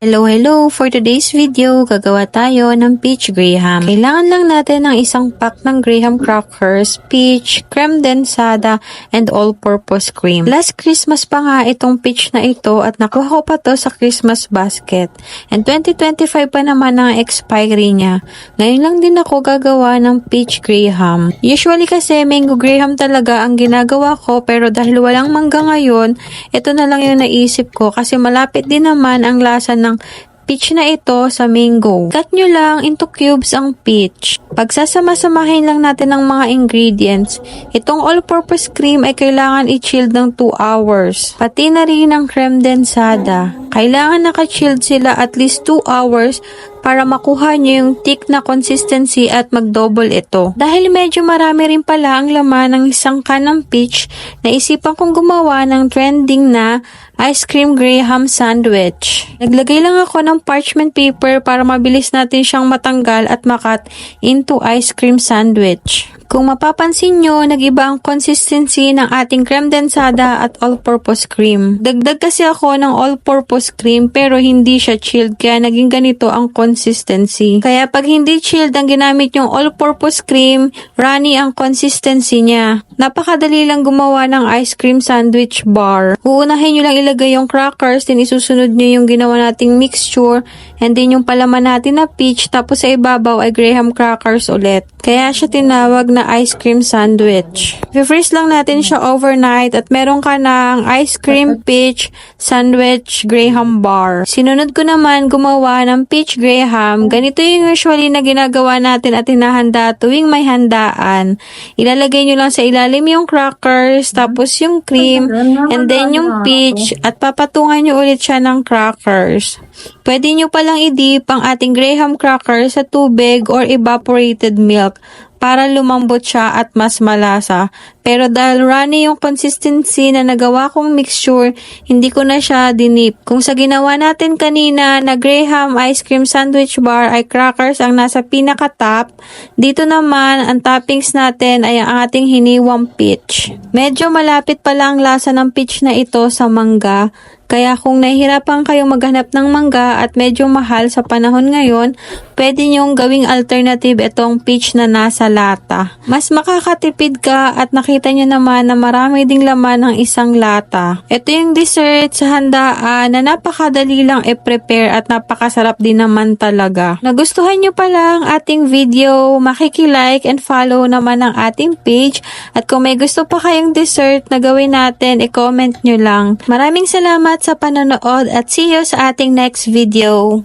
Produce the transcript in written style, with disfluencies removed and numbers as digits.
Hello! For today's video, gagawa tayo ng peach graham. Kailangan lang natin ng isang pack ng graham crackers, peach, creme densada, and all-purpose cream. Last Christmas pa nga itong peach na ito at nakuha ko pa to sa Christmas basket. And 2025 pa naman ang expiry niya. Ngayon lang din ako gagawa ng peach graham. Usually kasi mango graham talaga ang ginagawa ko, pero dahil walang mangga ngayon, ito na lang yung naisip ko kasi malapit din naman ang lasa ng peach na ito sa mango. Cut nyo lang into cubes ang peach. Pagsasama-samahin lang natin ang mga ingredients. Itong all-purpose cream ay kailangan i-chilled ng 2 hours. Pati na rin ang creme densada. Kailangan naka-chilled sila at least 2 hours para makuha nyo yung thick na consistency at mag-double ito. Dahil medyo marami rin pala ang laman ng isang can ng peach, naisipan kong gumawa ng trending na ice cream graham sandwich. Naglagay lang ako ng parchment paper para mabilis natin siyang matanggal at makat into ice cream sandwich. Kung mapapansin nyo, nag-iba ang consistency ng ating creme densada at all-purpose cream. Dagdag kasi ako ng all-purpose cream pero hindi siya chilled kaya naging ganito ang consistency. Kaya pag hindi chilled ang ginamit yung all-purpose cream, runny ang consistency niya. Napakadali lang gumawa ng ice cream sandwich bar. Uunahin nyo lang ilagay yung crackers, then isusunod nyo yung ginawa nating mixture, and then yung palaman natin na peach, tapos sa ibabaw ay graham crackers ulit. Kaya siya tinawag na ice cream sandwich. I-freeze lang natin siya overnight at meron ka ng ice cream peach sandwich graham bar. Sinunod ko naman gumawa ng peach graham. Ganito yung usually na ginagawa natin at hinahanda tuwing may handaan. Ilalagay nyo lang sa ilalim yung crackers, tapos yung cream, and then yung peach, at papatungan nyo ulit siya ng crackers. Pwede nyo palang i-dip ang ating graham crackers sa tubig or evaporated milk para lumambot siya at mas malasa. Pero dahil runny yung consistency na nagawa kong mixture, hindi ko na siya dinip. Kung sa ginawa natin kanina na graham ice cream sandwich bar ay crackers ang nasa pinaka-top, dito naman ang toppings natin ay ang ating hiniwang peach. Medyo malapit pala ang lasa ng peach na ito sa mangga. Kaya kung nahihirapan kayong maghanap ng mangga at medyo mahal sa panahon ngayon, pwede nyong gawing alternative itong peach na nasa lata. Mas makakatipid ka at nakita nyo naman na marami ding laman ng isang lata. Ito yung dessert sa handaan na napakadali lang i-prepare at napakasarap din naman talaga. Nagustuhan nyo pala ang ating video, makikilike and follow naman ang ating page. At kung may gusto pa kayong dessert na gawin natin, i-comment nyo lang. Maraming salamat sa panonood at see you sa ating next video.